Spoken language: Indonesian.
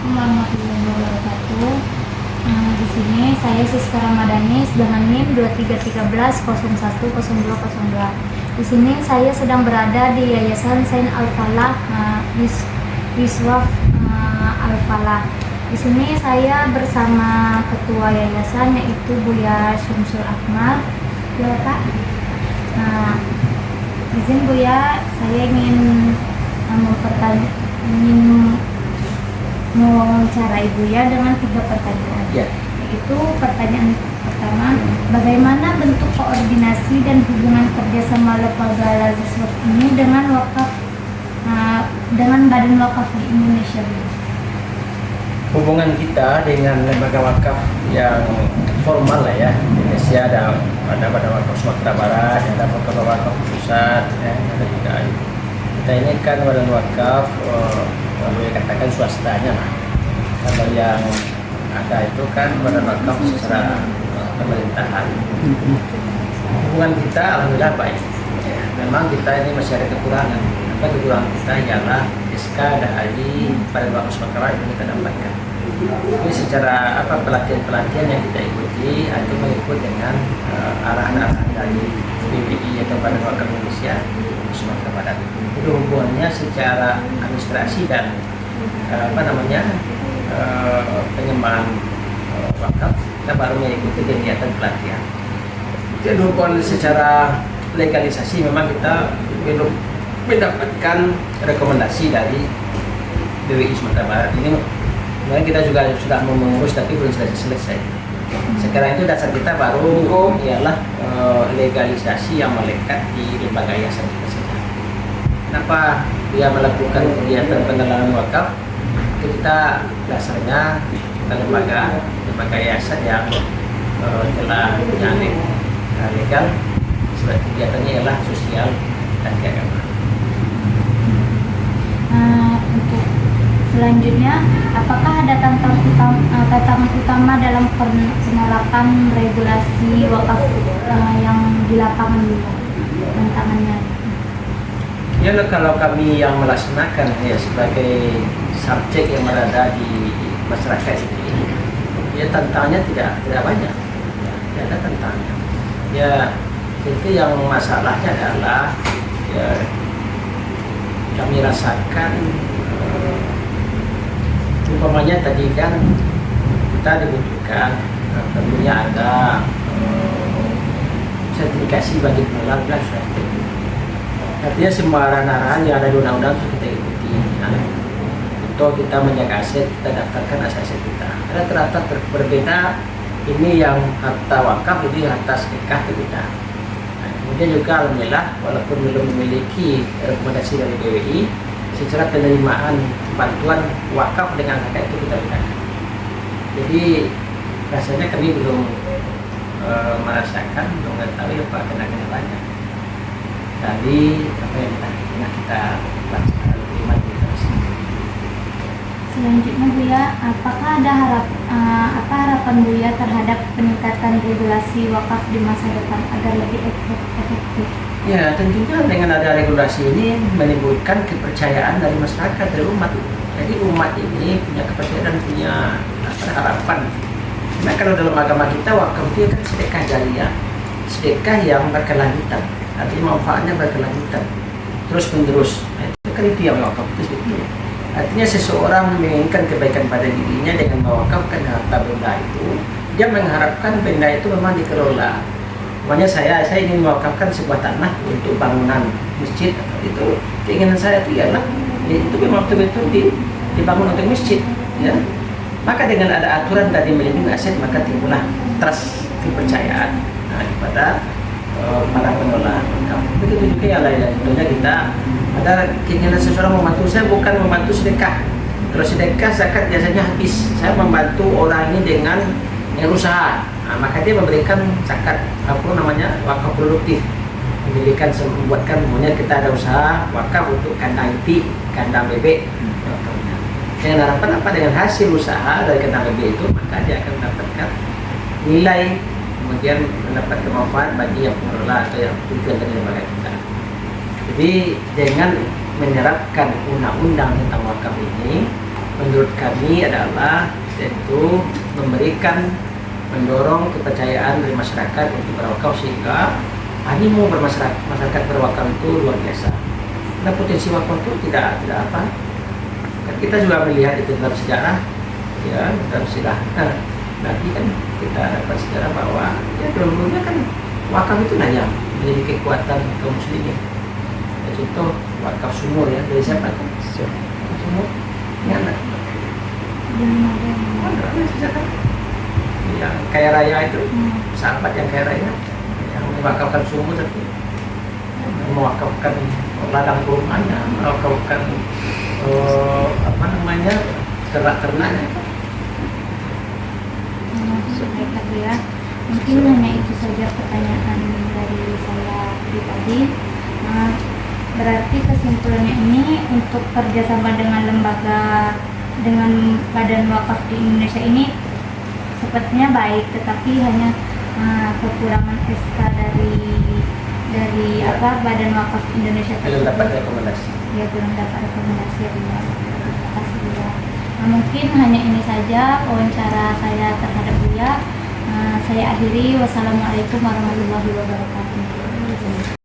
Assalamualaikum warahmatullahi wabarakatuh. Di sini saya Siska Ramadanis dengan NIM 2313010202. Di sini saya sedang berada di Yayasan Saint Al-Falah Wiswaf Al-Falah. Di sini saya bersama ketua yayasan yaitu Buya Syamsul Akmal. Ya Pak. Izin Buya, saya ingin mewawancarai Buya dengan 3 pertanyaan. Ya. Yaitu pertanyaan pertama, bagaimana bentuk koordinasi dan hubungan kerjasama lembaga Al-Azhar ini dengan Badan Wakaf di Indonesia? Hubungan kita dengan lembaga wakaf yang formal lah ya, Indonesia ada Badan Wakaf Sumatera Barat, ada Badan Wakaf Pusat, ada juga. Kita ini kan Badan Wakaf, boleh katakan swastanya lah. Kalau yang ada itu kan Badan Wakaf secara pemerintahan. Hubungan kita alhamdulillah baik. Memang kita ini masih ada kekurangan. Kekurangan kita ialah SK dari Badan Wakaf Sumatera ini kita dapatkan. Ini secara pelatihan yang kita ikuti itu mengikut dengan arahan-arahan dari BPI atau Badan Wakaf Indonesia Sumatera Barat. Itu hubungannya secara administrasi dan pengembangan wakaf kita baru mengikuti kegiatan pelatihan. Jadi hubungan secara legalisasi memang kita belum mendapatkan rekomendasi dari BPI Sumatera Barat ini. Kemudian kita juga sudah mau mengurus tapi belum selesai. Sekarang itu dasar kita baru ialah legalisasi yang melekat di lembaga yayasan kita saja. Kenapa dia melakukan kegiatan penggalangan wakaf? Kita dasarnya kita lembaga yayasan yang telah punya legal, sebab kegiatannya ialah sosial dan keagamaan. Untuk selanjutnya, apakah ada tantangan utama dalam penerapan regulasi wakaf yang di lapangan dulu? Tantangannya? Ya, kalau kami yang melaksanakan ya sebagai subjek yang berada di masyarakat ini, ya tantangannya tidak banyak, tidak ada tantangannya. Ya, itu yang masalahnya adalah ya, kami rasakan umpamanya tadi kan kita dibutuhkan tentunya ada sertifikasi bagi pengelola. Artinya semua arahan-arahan yang ada di undang-undang itu kita ikuti. Untuk kita menjaga aset, kita daftarkan aset kita. Ada terdaftar berbeda, ini yang harta wakaf, ini harta sedekah itu kita. Kemudian juga alhamdulillah walaupun belum memiliki rekomendasi dari BWI, secara penerimaan bantuan wakaf dengan zakat itu kita berikan. Jadi rasanya kami belum merasakan, belum mengetahui apa kenaikan banyak dari apa yang kita laksanakan terima di Selanjutnya Buya, apakah ada harapan Buya terhadap peningkatan regulasi wakaf di masa depan agar lebih efektif? Ya, tentunya dengan ada regulasi ini menimbulkan kepercayaan dari masyarakat, dari umat. Jadi umat ini punya kepercayaan dan punya harapan. Nah, kalau dalam agama kita wakaf itu kan sedekah jariyah, sedekah yang berkelanjutan, artinya manfaatnya berkelanjutan, terus menerus. Nah, itu kan itu yang wakaf itu sebetulnya. Artinya seseorang menginginkan kebaikan pada dirinya dengan mewakafkan harta benda itu, dia mengharapkan benda itu memang dikelola. Makanya saya ingin mewakafkan sebuah tanah untuk bangunan masjid, itu keinginan saya itu ialah itu memang betul-betul dibangun untuk masjid, ya. Maka dengan ada aturan tadi melindungi aset, maka timbullah trust, kepercayaan kepada para pengelola wakaf. Begitu juga yang lain, tentunya kita ada keinginan seseorang membantu. Saya bukan membantu sedekah. Kalau sedekah zakat biasanya habis. Saya membantu orang ini dengan usaha. Nah, maka dia memberikan zakat wakaf produktif. Membuatkan kita ada usaha wakaf untuk kandang itik, kandang bebek. Dengan harapan apa? Dengan hasil usaha dari kandang bebek itu, maka dia akan mendapatkan nilai, kemudian mendapat manfaat bagi yang pengelola atau yang tujuan dari lembaga kita. Jadi dengan menyerapkan undang-undang tentang wakaf ini, menurut kami adalah yaitu mendorong kepercayaan dari masyarakat untuk berwakaf, sehingga animo masyarakat berwakaf itu luar biasa. Karena potensi wakaf itu tidak apa. Kan kita juga melihat itu dalam sejarah, ya dalam sejarah. Nanti kan kita dapat sejarah bahwa ya dulunya kan wakaf itu yang menjadi kekuatan kaum muslimin. Ya, contoh wakaf sumur ya, dari siapa kan? Sumur. Ini anak. Yang kaya raya itu, sahabat yang kaya raya, yang mewakafkan sumur, tapi mewakafkan ladang kurmanya, mewakafkan ternak-ternaknya. Baik lagi ya, mungkin hanya itu saja pertanyaan dari saya pribadi. Berarti kesimpulannya ini untuk kerjasama dengan lembaga, dengan badan wakaf di Indonesia ini sepertinya baik, tetapi hanya kekurangan SK dari badan wakaf Indonesia Belum dapat rekomendasi. Ya, belum dapat rekomendasi ya. Terima kasih ya. Mungkin hanya ini saja wawancara saya terhadap Buya. Saya akhiri. Wassalamualaikum warahmatullahi wabarakatuh.